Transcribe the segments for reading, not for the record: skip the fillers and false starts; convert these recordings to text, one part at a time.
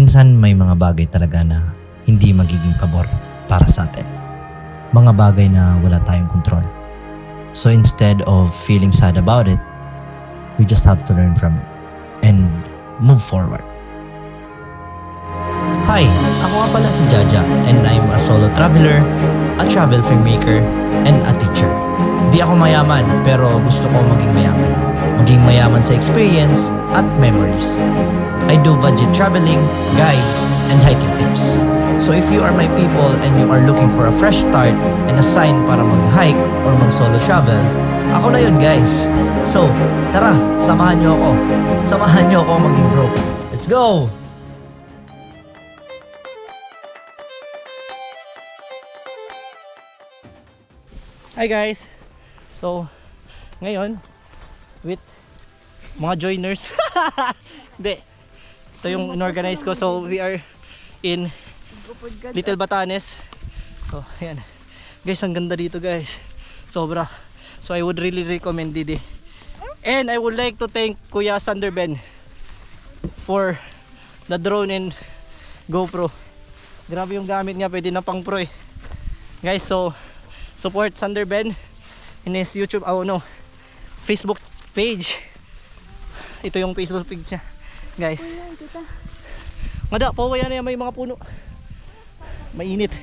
minsan may mga bagay talaga na hindi magiging pabor para sa atin. Mga bagay na wala tayong kontrol. So instead of feeling sad about it, we just have to learn from it and move forward. Hi, ako nga pala si Jaja and I'm a solo traveler, a travel filmmaker, and a teacher. Di ako mayaman pero gusto ko maging mayaman. Maging mayaman sa experience at memories. I do budget traveling, guides, and hiking tips. So if you are my people and you are looking for a fresh start and a sign para mag-hike or mag-solo travel, ako na yun guys. So, tara, samahan niyo ako. Samahan niyo ako maging broke. Let's go! Hi guys! So, ngayon, with mga joiners. Hindi. Ito yung inorganize ko. So, we are in Little Batanes. So, ayan. Guys, ang ganda dito guys. Sobra. So, I would really recommend Didi. And I would like to thank Kuya Sanderben for the drone and GoPro. Grabe yung gamit niya. Pwede na pang pro eh. Guys, so, support Sanderben in his YouTube, Facebook page. Ito yung Facebook page niya, guys. Mada, pawaya na yan, may mga puno. Mainit.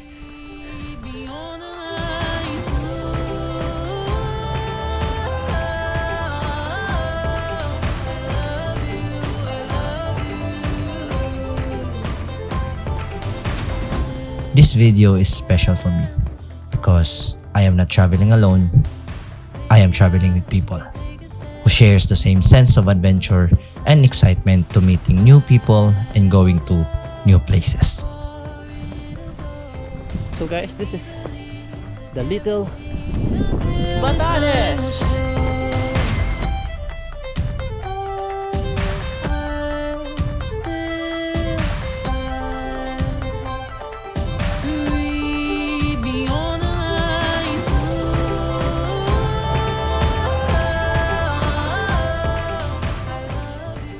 This video is special for me because I am not traveling alone. I am traveling with people who shares the same sense of adventure and excitement to meeting new people and going to new places. So guys, this is the Little Batanes.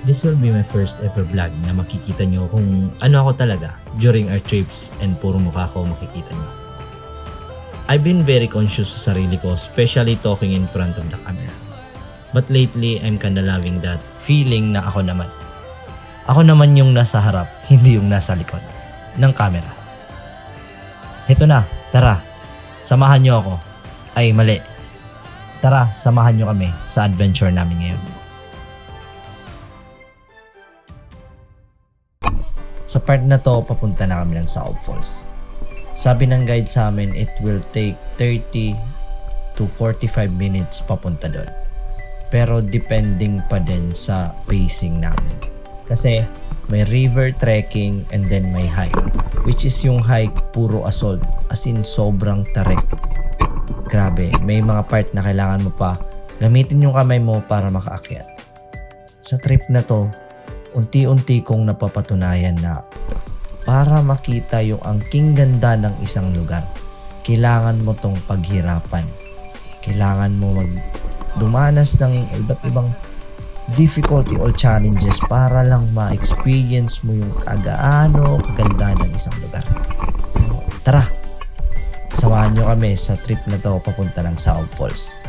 This will be my first ever vlog na makikita nyo kung ano ako talaga during our trips and puro mukha ko makikita nyo. I've been very conscious sa sarili ko, especially talking in front of the camera. But lately, I'm kinda loving that feeling na ako naman. Ako naman yung nasa harap, hindi yung nasa likod ng camera. Heto na, tara, samahan nyo ako. Ay, mali. Tara, samahan nyo kami sa adventure namin ngayon. Sa part na to, papunta na kami ng Saob Falls. Sabi ng guide sa amin, it will take 30 to 45 minutes papunta doon. Pero depending pa din sa pacing namin. Kasi may river trekking and then may hike. Which is yung hike puro assault. As in sobrang tarik. Grabe, may mga part na kailangan mo pa gamitin yung kamay mo para makaakyat. Sa trip na to, unti-unti kong napapatunayan na para makita yung angking ganda ng isang lugar, kailangan mo tong paghirapan. Kailangan mo dumanas ng iba't ibang difficulty or challenges para lang ma-experience mo yung kaganda ng isang lugar. So, tara! Samahan nyo kami sa trip na to papunta ng Saob Falls.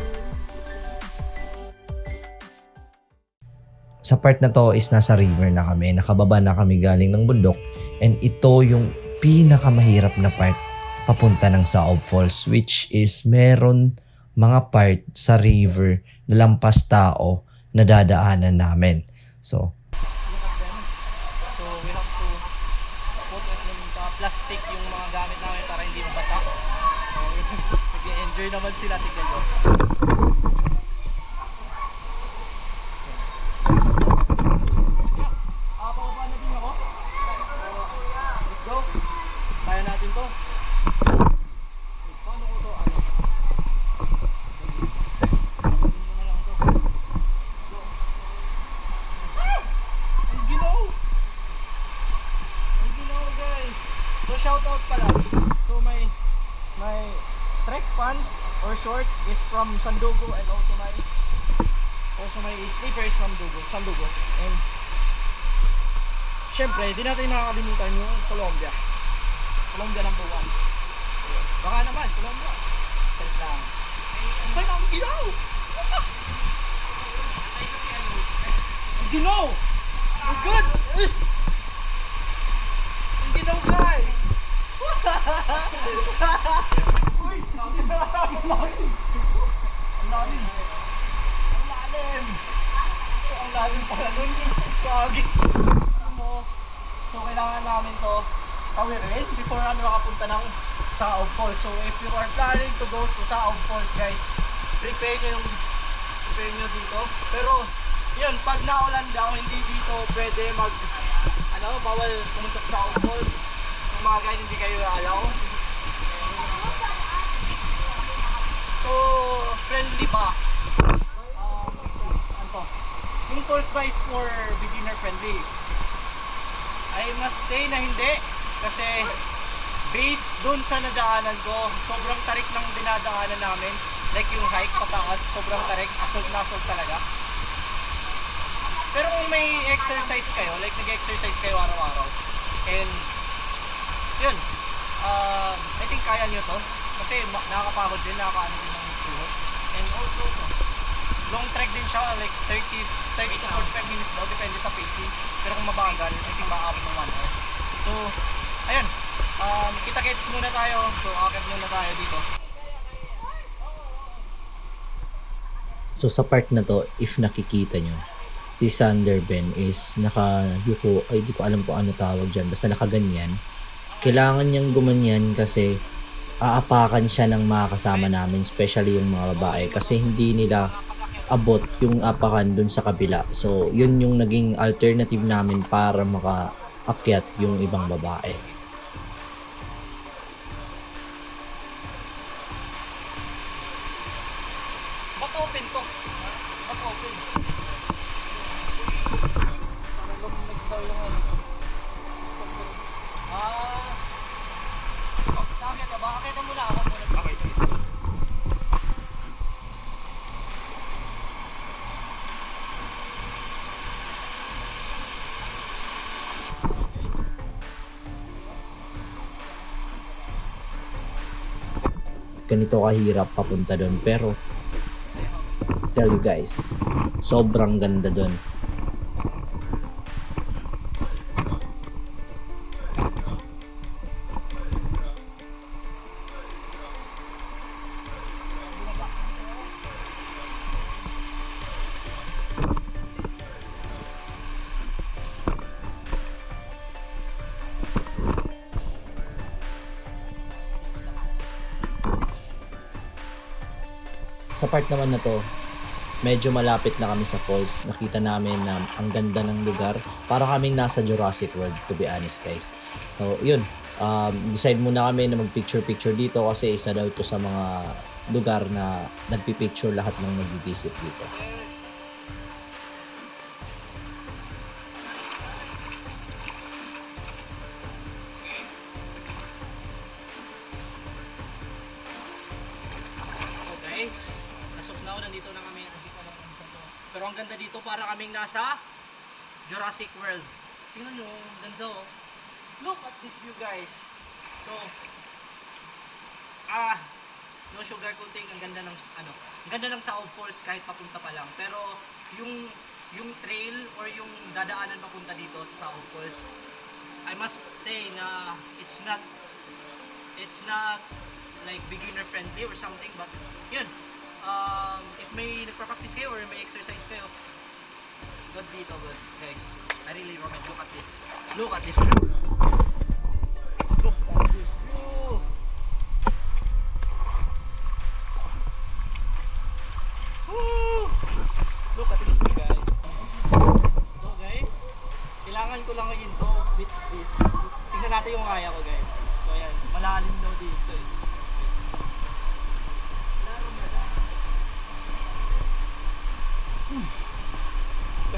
Sa part na to is nasa river na kami. Nakababa na kami galing ng bundok. And ito yung pinakamahirap na part papunta ng Saob Falls. Which is meron mga part sa river na lampas tao na dadaanan namin. So we have to put yung plastic yung mga gamit namin para hindi mabasa. So, nag-enjoy naman sila, tignan nyo. Kaya natin to. Paano ko to? Ang ginaw guys. So shout out pala. So my trek pants or short is from Sandugo and also my sleeper is from Sandugo. And syempre, di natin nakakalimutan yung Colombia. Colombia number 1. Baka naman, Colombia. Salit lang. Ay, ang ginaw! Ang ginaw! We're good! Ang ginaw, guys! Uy! Ang lalim! Ang lalim! Ang lalim! Ang lalim pala nun. Kagi! So, kailangan namin to tawirin before namin makapunta ng Saog Falls. So, if you are planning to go to Saog Falls, guys, prepare nyo dito. Pero, yun, pag naulan daw, hindi dito pwede bawal pumunta sa Saog Falls. Yung mga guys, hindi kayo alaw. So, friendly ba? Yung falls ba is for beginner friendly? I must say na hindi. Kasi based dun sa nadaanan ko, sobrang tarik ng dinadaanan namin. Like yung hike pataas, sobrang tarik, asog na asog talaga. Pero kung may exercise kayo, like nag-exercise kayo araw-araw, and yun, I think kaya nyo to. Kasi nakakapagod din, nakakaano din ng tuhod. And also, long trek din siya, like 30 to 45 minutes daw, depende sa pacing. Pero kung mabagal, I think maabot ng 1 hour. So, ayun, kita-kits muna tayo. So, akit muna tayo dito. So sa part na to, if nakikita nyo, si Sanderben is naka-yuko, ay di ko alam kung ano tawag dyan, basta nakaganyan. Kailangan niyang gumanyan kasi aapakan siya ng mga kasama namin, especially yung mga babae, kasi hindi nila abot yung apakan dun sa kabila. So yun yung naging alternative namin para makaakyat yung ibang babae. Ba't open to? Ba't open? Parang lumamig daw yung ano. Sakit na ba? Akita muna ako muna. Okay, sige. Ganito kahirap papunta doon, pero tell you guys, sobrang ganda doon. Sa part naman na to, medyo malapit na kami sa falls. Nakita namin na ang ganda ng lugar. Para kaming nasa Jurassic World, to be honest guys. So yun, decide muna kami na mag-picture-picture dito kasi isa daw ito sa mga lugar na nagpipicture lahat ng nag-visit dito. As of now, nandito na kami. Pero ang ganda dito, para kaming nasa Jurassic World. Tingnan nyo, ganda oh. Look at this view, guys. So, no sugar coating, ang ganda ng ang ganda ng Saog Falls kahit papunta pa lang. Pero yung trail or yung dadaanan papunta dito sa Saog Falls, I must say na it's not like beginner friendly or something, but yun, if may nagpa-practice kayo or may exercise kayo, good dito guys. I really recommend. Look at this view. Look at this view. Woo! Look at this view, guys. So guys, kailangan ko lang ngayon to with this. Tingnan natin yung kaya ko, guys. So ayan, malalim daw dito eh.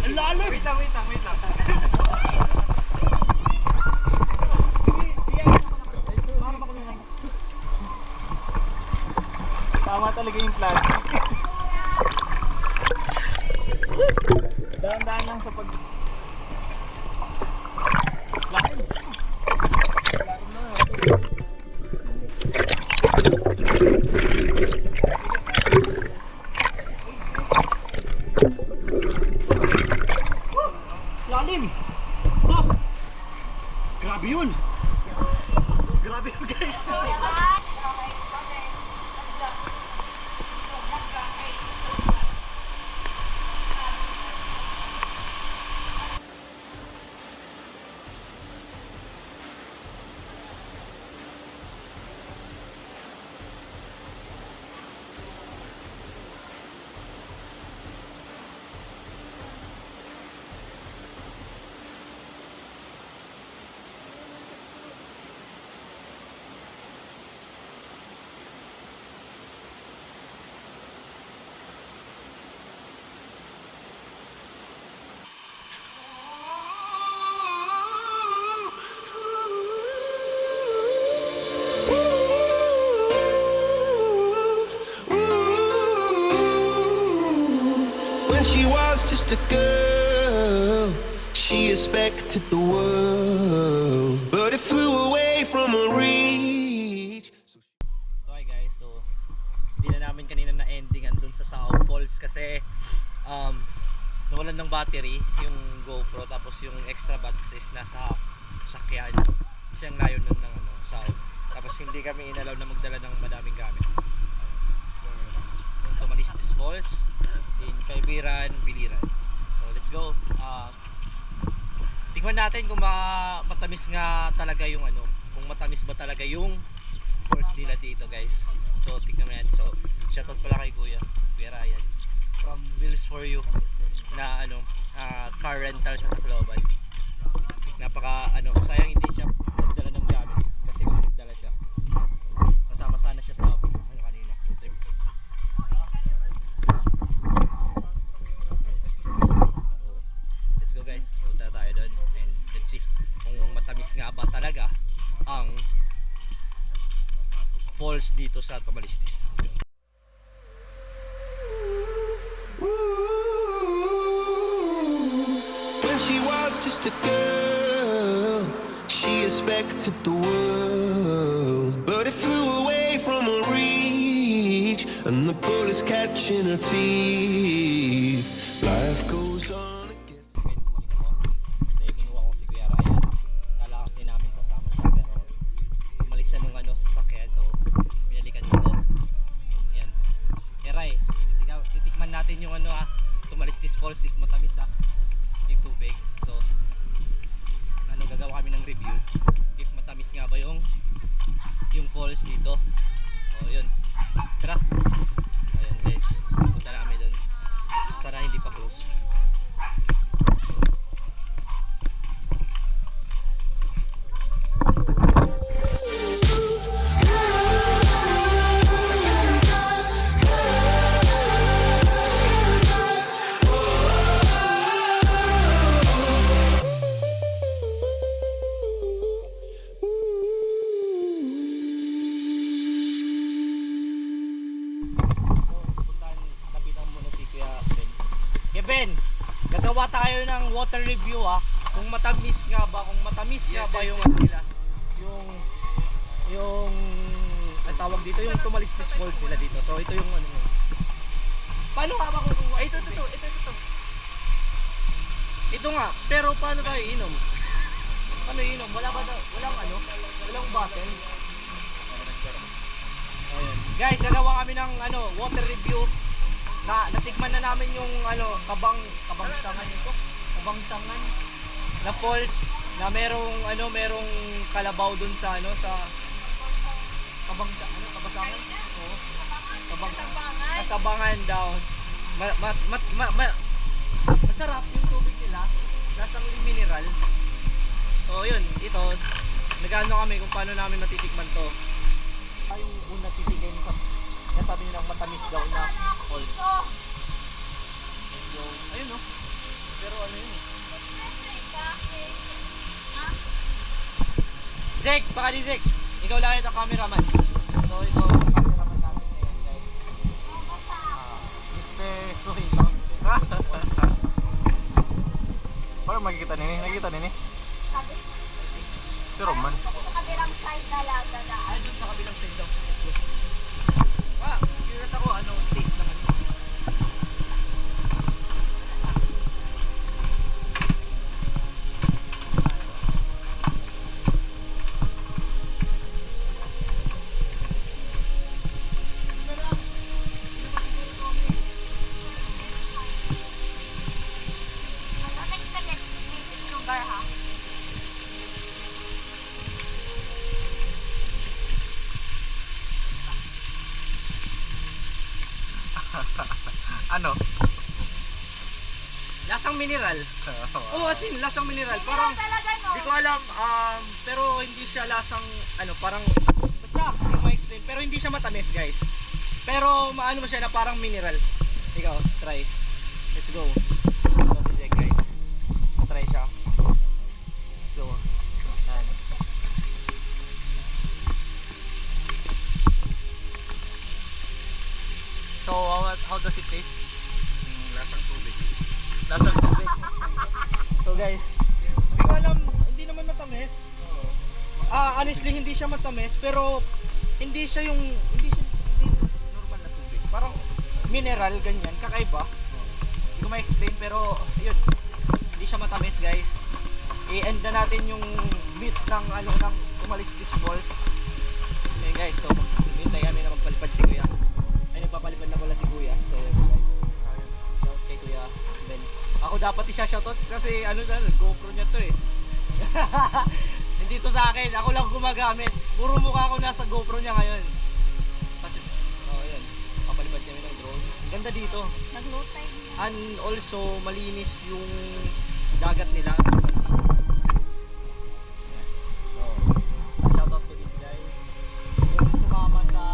Ang lalim! Wait lang. Tama talaga yung plan. Dahan-dahan lang sa pag... Grabe yun! Grabe yun guys! When she was just a girl, she expected the world, but it flew away from her reach. So hi guys, so hindi na namin kanina na ending andun sa South Falls kasi nawalan ng battery yung GoPro, tapos yung extra batteries is nasa sakyan. Kasi ang layo nun ng South. Tapos hindi kami inalaw na magdala ng madaming gamit. Yung Tumalistis Falls in Kaibiran, Biliran. So let's go. Tingnan natin kung matamis nga talaga yung kung matamis ba talaga yung falls nila dito guys. So tingnan natin. So shoutout pala kay Kuya Ryan from Wheels for You na car rental sa Tacloban. Napaka sayang hindi siya nagdala ng gamit kasi kung nagdala siya kasama sana siya sa kanina trip. Let's go guys, punta tayo doon and let's see kung matamis nga ba talaga ang falls dito sa Tumalistis. When she was just a girl, she expected the world, but it flew away from her reach, and the bullets catching her teeth. Life goes on again. Dahil kinuha ko si Kuya Ryan. Kala kasi namin sasama siya pero bumalik siya nung sasakyan, so pinalikan ko. Ayan. Kuya Ray, titikman natin yung Tumalistis Falls, if matamis yung tubig. So gagawa kami ng review if matamis nga ba yung falls dito. O yun, tara. Ayan guys, punta namin doon. Sana hindi pa close. Ben, gagawa tayo ng water review kung matamis nga ba yung nila yung ang tawag dito yung Tumalistis Falls nila dito. So ito yung paano nga ba kukuha? Ito nga, pero paano ba iinom? Paano iinom? Walang bottle. Ayun. Guys, gagawa kami ng water review. Natikman na namin yung kabangsangan na falls na merong kalabaw dun sa kabasangan. Oo. Kabangan daw. Masarap yung tubig nila. Lasang mineral. So yun, ito nagano kami kung paano namin matitikman to. Yung una titigay nito. Yan sabi nila matamis daw na falls. So, ayun pero yun Zek, baka di Zek. Ikaw lang ito cameraman. So ito ang cameraman namin ngayon guys. Mr. Sohin. Parang makikita nini, nakikita nini. Si Roman. Sa kabilang side na lang na. Doon sa kabilang side daw. Curious ako, taste naman. Ano? Lasang mineral. Oo, as in, lasang mineral. Parang, Talaga no? di ko alam, pero hindi siya lasang, parang, basta, hindi ko ma-explain. Pero hindi siya matamis, guys. Pero, maano mo siya na parang mineral. Ikaw, try. Let's go. Ito si Jack, guys. Try siya. Let's go. Yan. So, how does it taste? Lasang tubig. Lasang tubig. So guys, hindi ko alam, hindi naman matamis. Honestly, hindi siya matamis, pero hindi siya hindi normal na tubig. Parang mineral, ganyan, kakaiba. Hindi ko ma-explain, pero yun, hindi siya matamis, guys. I-end na natin yung meat ng ng Umalistis Falls. Okay guys, so hintay kami na magpalipad si Kuya. Ay, nagpapalipad na pala si Kuya. So yun guys, shout kay Kuya. Then, ako dapat i-shoutout kasi GoPro niya to eh. Hindi to sa akin, ako lang gumagamit. Puro mukha ko nasa GoPro niya ngayon. Kasi, yun, papalipad kami ng drone. Ganda dito. Nag-low tide na. And also, malinis yung dagat nila. As you can see. Yan. So, shoutout to this guy. Yung sumama sa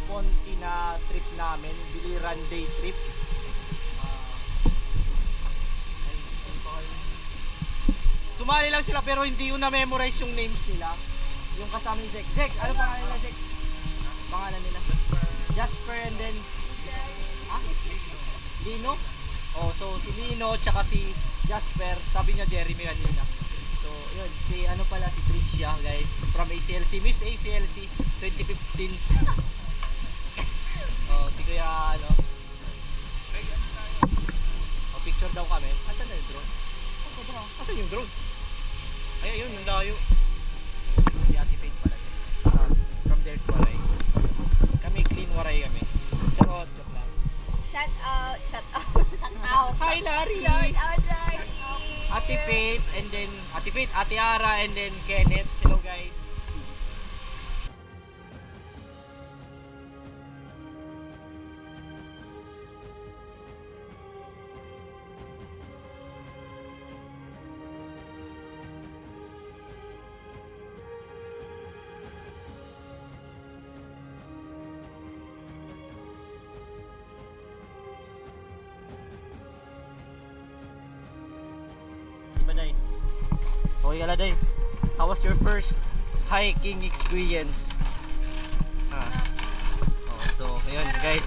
Ponti na trip namin, Biliran Day trip. Sumali lang sila pero hindi ko na-memorize yung names nila. Yung kasama ni Jack. Jack, ano pangalan nila, Jack? Pangalan nila? Jasper and then... Lino? Oh, so si Lino tsaka si Jasper, sabi niya Jeremy kanina. So, yun, si si Tricia, guys, from ACLC, Miss ACLC 2015. Oh, si Kuya picture daw kami. Asan na yung drone? Asan yung drone? Ay, ayun, yung layo. Si Ate Faith pala din. From there to Waray. Kami clean Waray kami. Charot, joke lang. Shout out. Shout out. Hi, Larry! Shout out, Larry. Ate Faith, and then Ate Faith, Ate Ara, and then Kenneth. Hello guys. Diba, Day? Okay ka na, Day? How was your first hiking experience? So, ayun guys.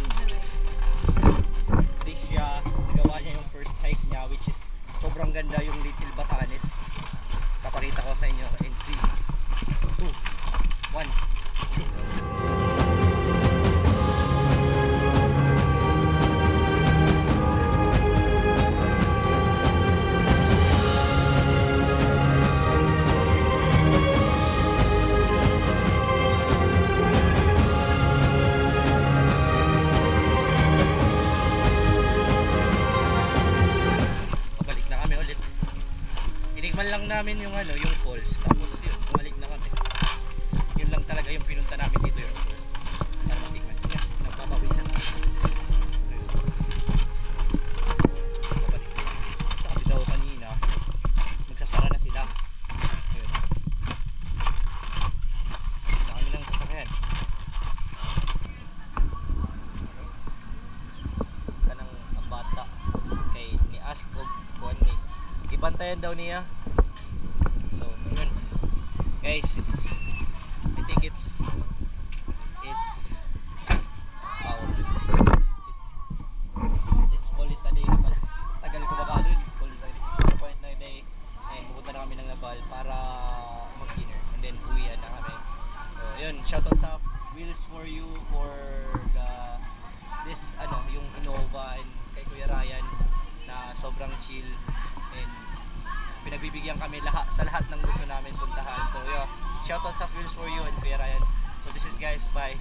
Tricia, nagawa niya yung first hike niya, which is sobrang ganda yung Little Batanes. Papakita ko sa inyo in 3, 2, 1. Tinikman lang namin yung yung falls, tapos yun, bumalik na kami. Yun lang talaga yung pinunta namin dito, yung falls. Para matikman. Yan, nagpapawisan na. Babalik. Sabi daw kanina, magsasara na sila. Yun. Balik na kami ng sasakyan. Kanang ang bata kay ni Ask o Kuan ni ibantayan daw niya. So, yun. Guys, I think it's call it a day naman. Tagal ko makalo, it's call it a day. Sa point na day, pupunta na kami ng Nabal para mag-dinner. And then, uwian na kami. So, yun. Shoutout sa Wheels for You for yung Innova, and kay Kuya Ryan na sobrang chill. And pinagbibigyan kami sa lahat ng gusto namin puntahan. So yeah, shoutout sa Fuels for You and Kuya Ryan. So this is guys, bye.